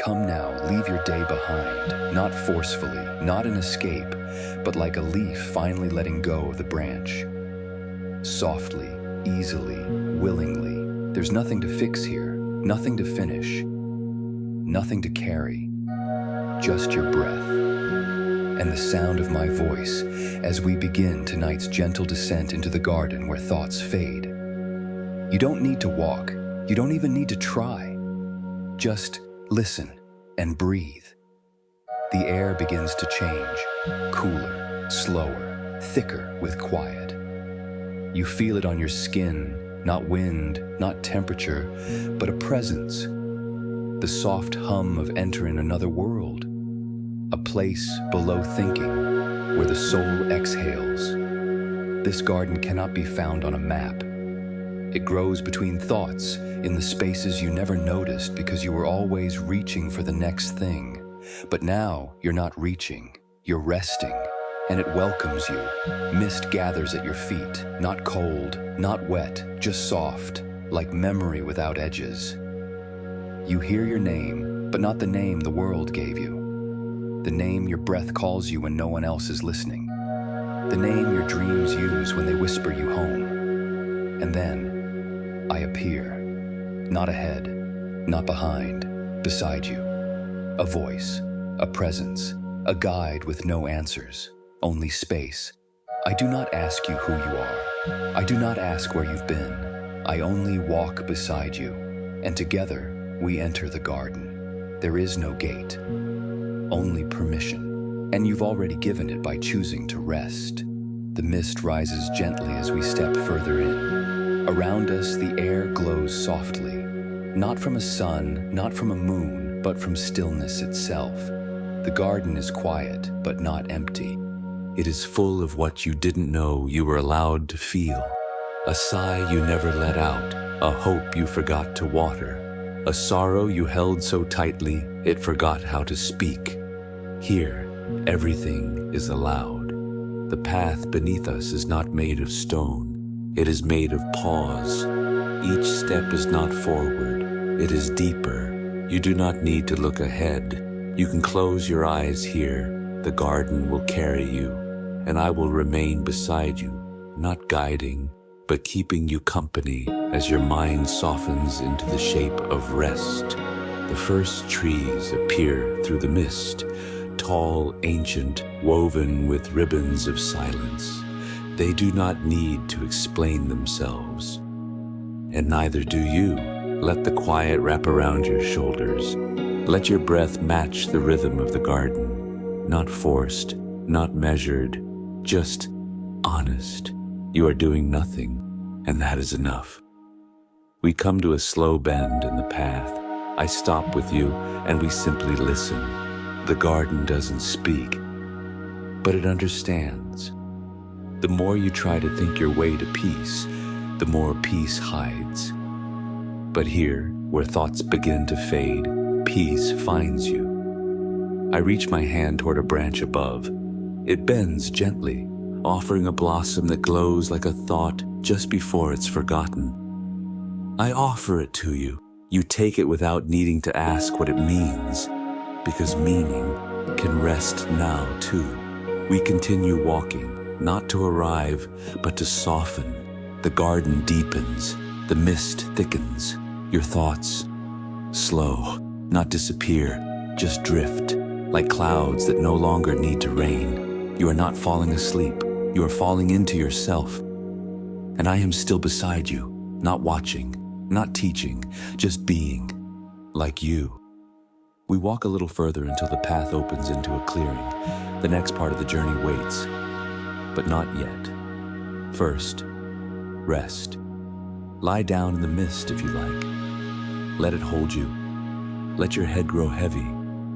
Come now, leave your day behind, not forcefully, not an escape, but like a leaf finally letting go of the branch. Softly, easily, willingly. There's nothing to fix here, nothing to finish, nothing to carry, just your breath and the sound of my voice as we begin tonight's gentle descent into the garden where thoughts fade. You don't need to walk, you don't even need to try. Just listen and breathe. The air begins to change, cooler, slower, thicker with quiet. You feel it on your skin, not wind, not temperature, but a presence. The soft hum of entering another world. A place below thinking, where the soul exhales. This garden cannot be found on a map. It grows between thoughts, in the spaces you never noticed because you were always reaching for the next thing. But now, you're not reaching, you're resting, and it welcomes you. Mist gathers at your feet, not cold, not wet, just soft, like memory without edges. You hear your name, but not the name the world gave you. The name your breath calls you when no one else is listening. The name your dreams use when they whisper you home. And then, I appear. Not ahead, not behind, beside you. A voice, a presence, a guide with no answers, only space. I do not ask you who you are. I do not ask where you've been. I only walk beside you, and together we enter the garden. There is no gate. Only permission, and you've already given it by choosing to rest. The mist rises gently as we step further in. Around us, the air glows softly, not from a sun, not from a moon, but from stillness itself. The garden is quiet, but not empty. It is full of what you didn't know you were allowed to feel. A sigh you never let out, a hope you forgot to water. A sorrow you held so tightly, it forgot how to speak. Here, everything is allowed. The path beneath us is not made of stone. It is made of pause. Each step is not forward. It is deeper. You do not need to look ahead. You can close your eyes here. The garden will carry you, and I will remain beside you, not guiding, but keeping you company as your mind softens into the shape of rest. The first trees appear through the mist, tall, ancient, woven with ribbons of silence. They do not need to explain themselves. And neither do you. Let the quiet wrap around your shoulders. Let your breath match the rhythm of the garden. Not forced, not measured, just honest. You are doing nothing, and that is enough. We come to a slow bend in the path. I stop with you, and we simply listen. The garden doesn't speak, but it understands. The more you try to think your way to peace, the more peace hides. But here, where thoughts begin to fade, peace finds you. I reach my hand toward a branch above. It bends gently, offering a blossom that glows like a thought just before it's forgotten. I offer it to you. You take it without needing to ask what it means, because meaning can rest now too. We continue walking, not to arrive, but to soften. The garden deepens, the mist thickens. Your thoughts, slow, not disappear, just drift, like clouds that no longer need to rain. You are not falling asleep, you are falling into yourself. And I am still beside you, not watching, not teaching, just being, like you. We walk a little further until the path opens into a clearing. The next part of the journey waits, but not yet. First, rest. Lie down in the mist if you like. Let it hold you. Let your head grow heavy.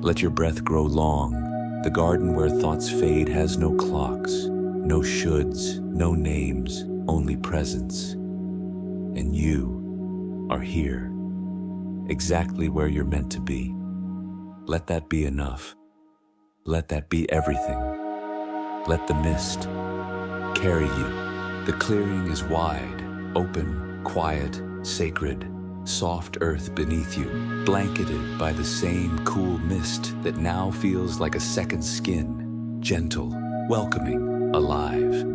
Let your breath grow long. The garden where thoughts fade has no clocks, no shoulds, no names, only presence. And you are here, exactly where you're meant to be. Let that be enough. Let that be everything. Let the mist carry you. The clearing is wide, open, quiet, sacred. Soft earth beneath you, blanketed by the same cool mist that now feels like a second skin, gentle, welcoming, alive.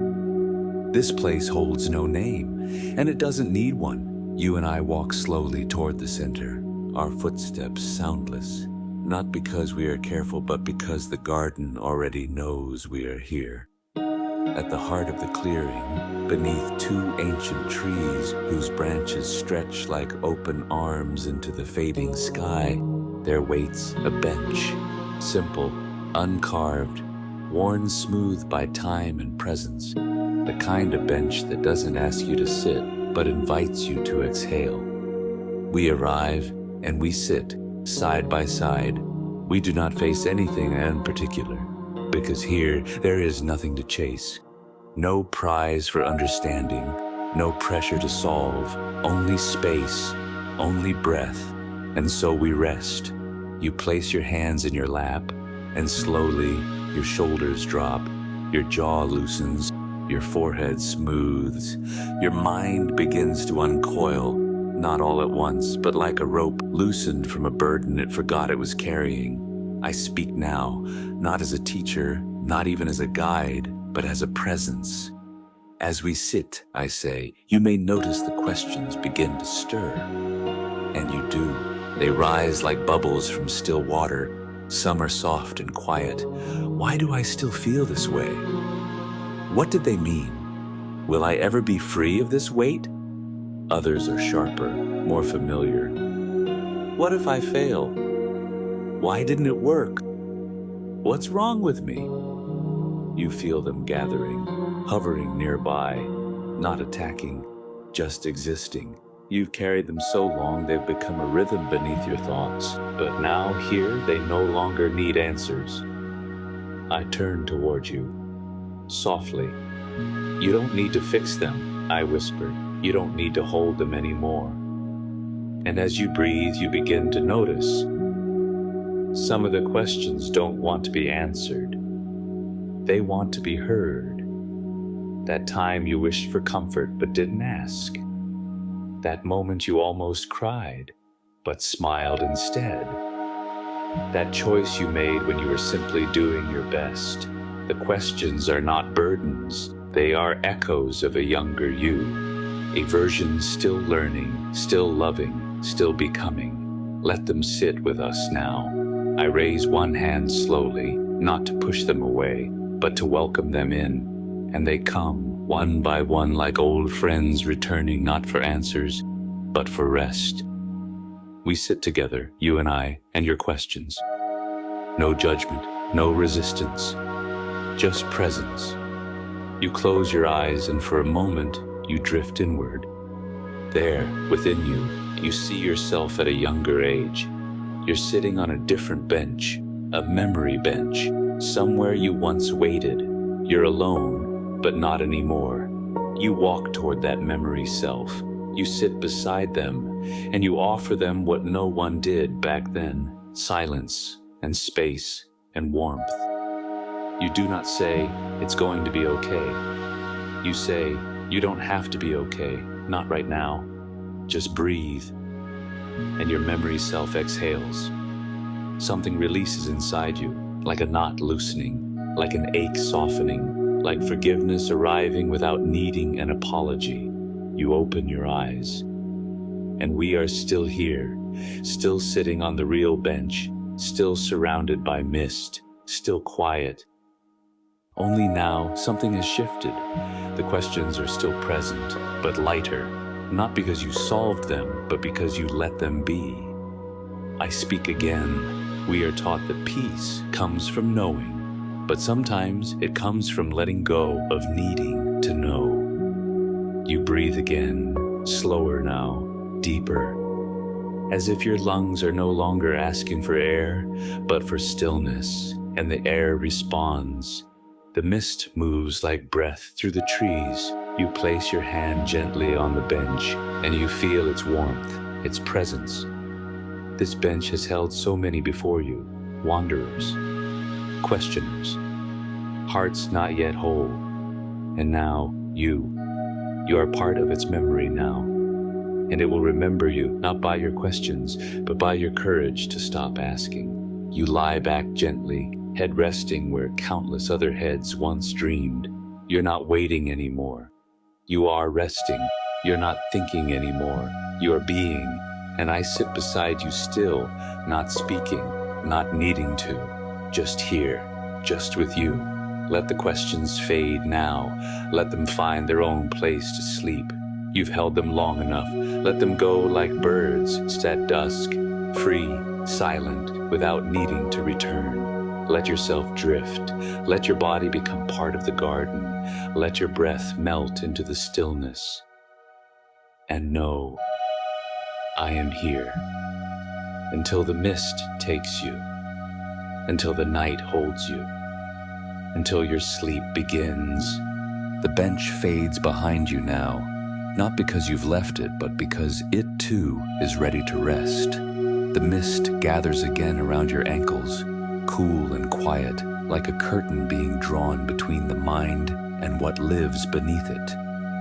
This place holds no name, and it doesn't need one. You and I walk slowly toward the center, our footsteps soundless, not because we are careful, but because the garden already knows we are here. At the heart of the clearing, beneath two ancient trees whose branches stretch like open arms into the fading sky, there waits a bench, simple, uncarved, worn smooth by time and presence, the kind of bench that doesn't ask you to sit, but invites you to exhale. We arrive and we sit, side by side. We do not face anything in particular, because here there is nothing to chase. No prize for understanding, no pressure to solve, only space, only breath. And so we rest. You place your hands in your lap, and slowly your shoulders drop, your jaw loosens, your forehead smooths, your mind begins to uncoil, not all at once, but like a rope loosened from a burden it forgot it was carrying. I speak now, not as a teacher, not even as a guide, but as a presence. As we sit, I say, you may notice the questions begin to stir. And you do. They rise like bubbles from still water. Some are soft and quiet. Why do I still feel this way? What did they mean? Will I ever be free of this weight? Others are sharper, more familiar. What if I fail? Why didn't it work? What's wrong with me? You feel them gathering, hovering nearby, not attacking, just existing. You've carried them so long they've become a rhythm beneath your thoughts, but now here they no longer need answers. I turn toward you, softly. You don't need to fix them, I whisper. You don't need to hold them anymore. And as you breathe, you begin to notice. Some of the questions don't want to be answered. They want to be heard. That time you wished for comfort but didn't ask. That moment you almost cried but smiled instead. That choice you made when you were simply doing your best. The questions are not burdens. They are echoes of a younger you, a version still learning, still loving, still becoming. Let them sit with us now. I raise one hand slowly, not to push them away, but to welcome them in. And they come, one by one, like old friends returning not for answers, but for rest. We sit together, you and I, and your questions. No judgment, no resistance, just presence. You close your eyes, and for a moment, you drift inward. There, within you, you see yourself at a younger age. You're sitting on a different bench, a memory bench, somewhere you once waited. You're alone, but not anymore. You walk toward that memory self. You sit beside them, and you offer them what no one did back then, silence and space and warmth. You do not say, it's going to be okay. You say, you don't have to be okay, not right now. Just breathe. And your memory self exhales. Something releases inside you, like a knot loosening, like an ache softening, like forgiveness arriving without needing an apology. You open your eyes. And we are still here, still sitting on the real bench, still surrounded by mist, still quiet. Only now something has shifted. The questions are still present, but lighter, not because you solved them, but because you let them be. I speak again. We are taught that peace comes from knowing, but sometimes it comes from letting go of needing to know. You breathe again, slower now, deeper, as if your lungs are no longer asking for air, but for stillness, and the air responds. The mist moves like breath through the trees. You place your hand gently on the bench, and you feel its warmth, its presence. This bench has held so many before you, wanderers, questioners, hearts not yet whole. And now, you are part of its memory now. and it will remember you, not by your questions, but by your courage to stop asking. You lie back gently, head resting where countless other heads once dreamed. You're not waiting anymore. You are resting. You're not thinking anymore. You are being, and I sit beside you still, not speaking, not needing to, just here, just with you. Let the questions fade now. Let them find their own place to sleep. You've held them long enough. Let them go like birds at dusk, free, silent, without needing to return. Let yourself drift. Let your body become part of the garden. Let your breath melt into the stillness. And know, I am here. Until the mist takes you. Until the night holds you. Until your sleep begins. The bench fades behind you now, not because you've left it, but because it too is ready to rest. The mist gathers again around your ankles, cool and quiet, like a curtain being drawn between the mind and what lives beneath it.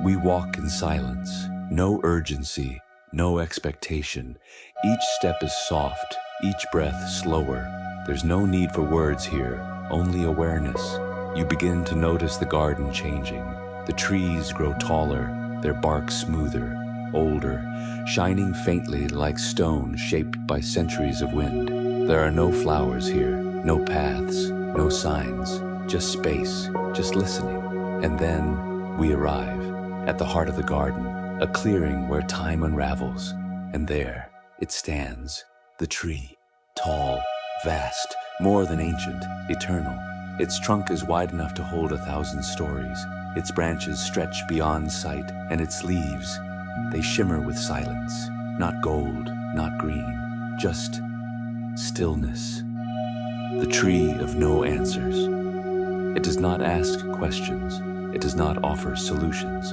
We walk in silence, no urgency, no expectation. Each step is soft, each breath slower. There's no need for words here, only awareness. You begin to notice the garden changing. The trees grow taller, their bark smoother, older, shining faintly like stone shaped by centuries of wind. There are no flowers here, no paths, no signs, just space, just listening. And then we arrive at the heart of the garden, a clearing where time unravels. And there it stands, the tree, tall, vast, more than ancient, eternal. Its trunk is wide enough to hold 1,000 stories. Its branches stretch beyond sight, and its leaves, they shimmer with silence. Not gold, not green, just stillness. The tree of no answers. It does not ask questions. It does not offer solutions.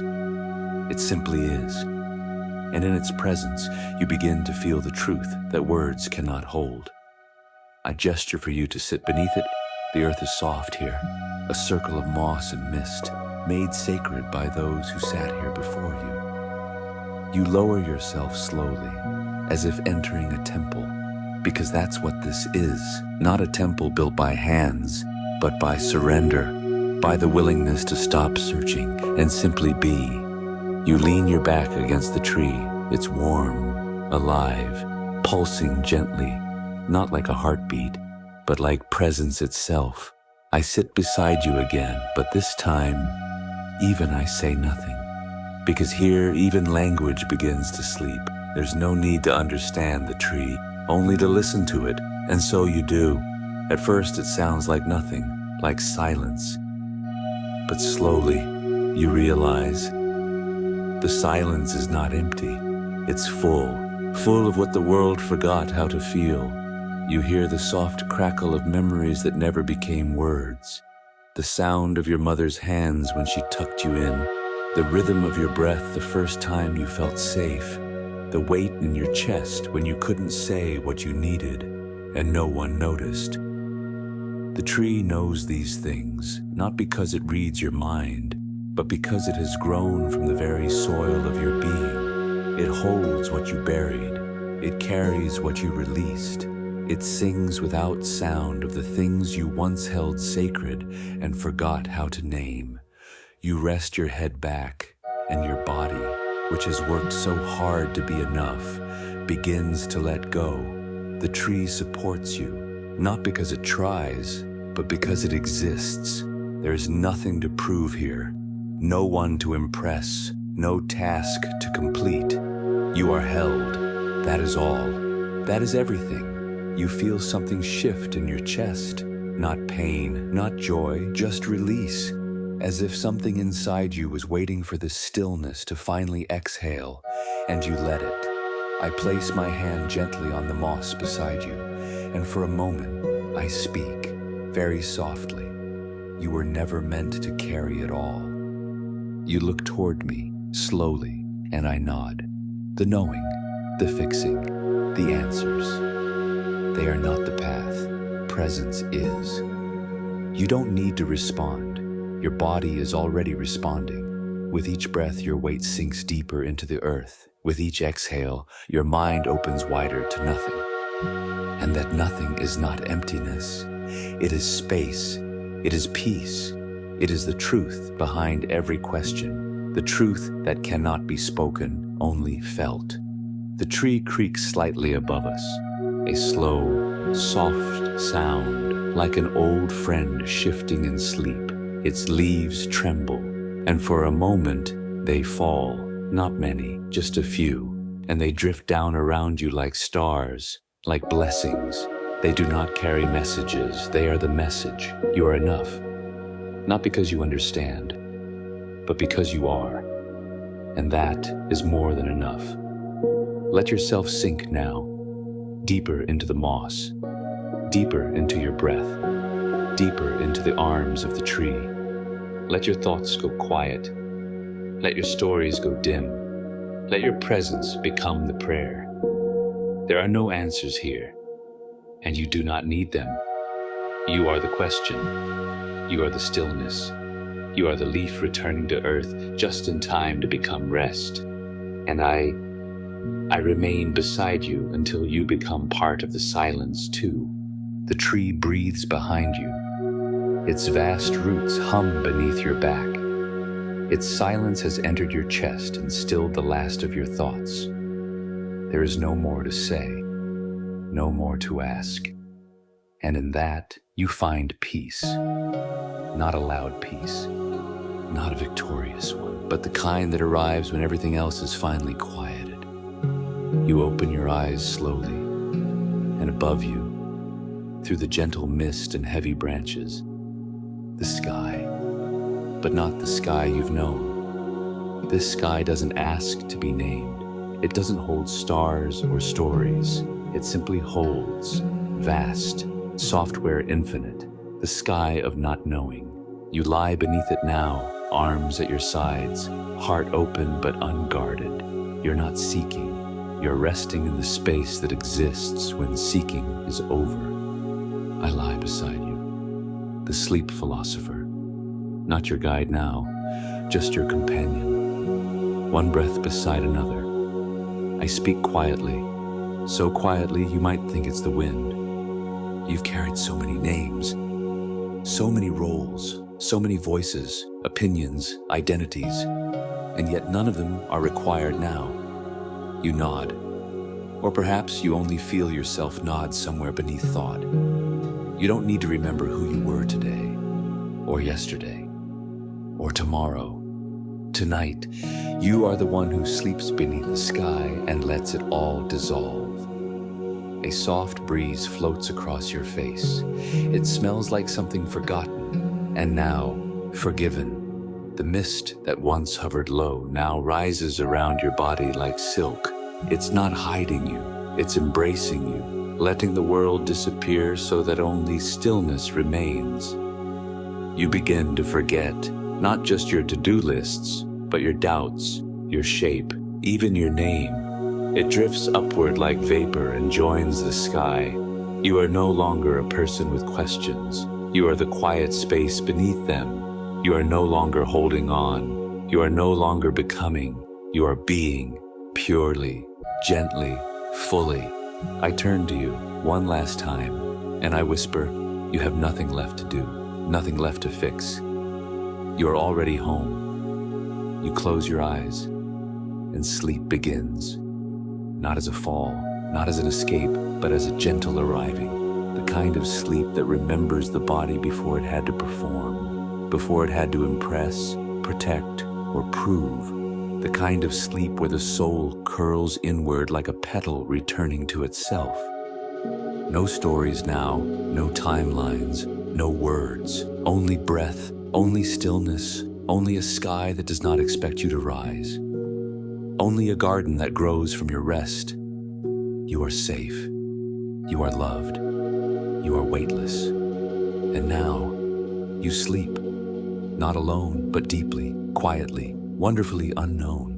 It simply is. And in its presence, you begin to feel the truth that words cannot hold. I gesture for you to sit beneath it. The earth is soft here, a circle of moss and mist, made sacred by those who sat here before you. You lower yourself slowly, as if entering a temple, because that's what this is, not a temple built by hands, but by surrender, by the willingness to stop searching and simply be. You lean your back against the tree. It's warm, alive, pulsing gently, not like a heartbeat, but like presence itself. I sit beside you again, but this time, even I say nothing. Because here, even language begins to sleep. There's no need to understand the tree, only to listen to it, and so you do. At first it sounds like nothing, like silence. But slowly, you realize the silence is not empty. It's full of what the world forgot how to feel. You hear the soft crackle of memories that never became words, the sound of your mother's hands when she tucked you in, the rhythm of your breath the first time you felt safe, the weight in your chest when you couldn't say what you needed and no one noticed. The tree knows these things, not because it reads your mind, but because it has grown from the very soil of your being. It holds what you buried. It carries what you released. It sings without sound of the things you once held sacred and forgot how to name. You rest your head back, and your body, which has worked so hard to be enough, begins to let go. The tree supports you, not because it tries, but because it exists. There is nothing to prove here, no one to impress, no task to complete. You are held. That is all. That is everything. You feel something shift in your chest. Not pain, not joy, just release. As if something inside you was waiting for the stillness to finally exhale, and you let it. I place my hand gently on the moss beside you, and for a moment, I speak, very softly. You were never meant to carry it all. You look toward me, slowly, and I nod. The knowing, the fixing, the answers. They are not the path. Presence is. You don't need to respond. Your body is already responding. With each breath, your weight sinks deeper into the earth. With each exhale, your mind opens wider to nothing. And that nothing is not emptiness. It is space. It is peace. It is the truth behind every question. The truth that cannot be spoken, only felt. The tree creaks slightly above us. A slow, soft sound, like an old friend shifting in sleep. Its leaves tremble, and for a moment they fall. Not many, just a few, and they drift down around you like stars, like blessings. They do not carry messages. They are the message. You are enough. Not because you understand, but because you are. And that is more than enough. Let yourself sink now, deeper into the moss, deeper into your breath, deeper into the arms of the tree. Let your thoughts go quiet. Let your stories go dim. Let your presence become the prayer. There are no answers here, and you do not need them. You are the question. You are the stillness. You are the leaf returning to earth just in time to become rest. And I remain beside you until you become part of the silence too. The tree breathes behind you. Its vast roots hum beneath your back. Its silence has entered your chest and stilled the last of your thoughts. There is no more to say, no more to ask. And in that, you find peace. Not a loud peace, not a victorious one, but the kind that arrives when everything else is finally quieted. You open your eyes slowly, and above you, through the gentle mist and heavy branches, the sky, but not the sky you've known. This sky doesn't ask to be named. It doesn't hold stars or stories. It simply holds, vast, software infinite, the sky of not knowing. You lie beneath it now, arms at your sides, heart open but unguarded. You're not seeking. You're resting in the space that exists when seeking is over. I lie beside you, the sleep philosopher. Not your guide now, just your companion. One breath beside another. I speak quietly, so quietly you might think it's the wind. You've carried so many names, so many roles, so many voices, opinions, identities, and yet none of them are required now. You nod, or perhaps you only feel yourself nod somewhere beneath thought. You don't need to remember who you were today, or yesterday, or tomorrow. Tonight, you are the one who sleeps beneath the sky and lets it all dissolve. A soft breeze floats across your face. It smells like something forgotten, and now forgiven. The mist that once hovered low now rises around your body like silk. It's not hiding you, it's embracing you, letting the world disappear so that only stillness remains. You begin to forget, not just your to-do lists, but your doubts, your shape, even your name. It drifts upward like vapor and joins the sky. You are no longer a person with questions. You are the quiet space beneath them. You are no longer holding on. You are no longer becoming. You are being, purely, gently, fully. I turn to you one last time, and I whisper, you have nothing left to do, nothing left to fix. You are already home. You close your eyes, and sleep begins. Not as a fall, not as an escape, but as a gentle arriving. The kind of sleep that remembers the body before it had to perform, before it had to impress, protect, or prove. The kind of sleep where the soul curls inward like a petal returning to itself. No stories now, no timelines, no words, only breath, only stillness, only a sky that does not expect you to rise. Only a garden that grows from your rest. You are safe. You are loved. You are weightless. And now, you sleep. Not alone, but deeply, quietly, wonderfully unknown.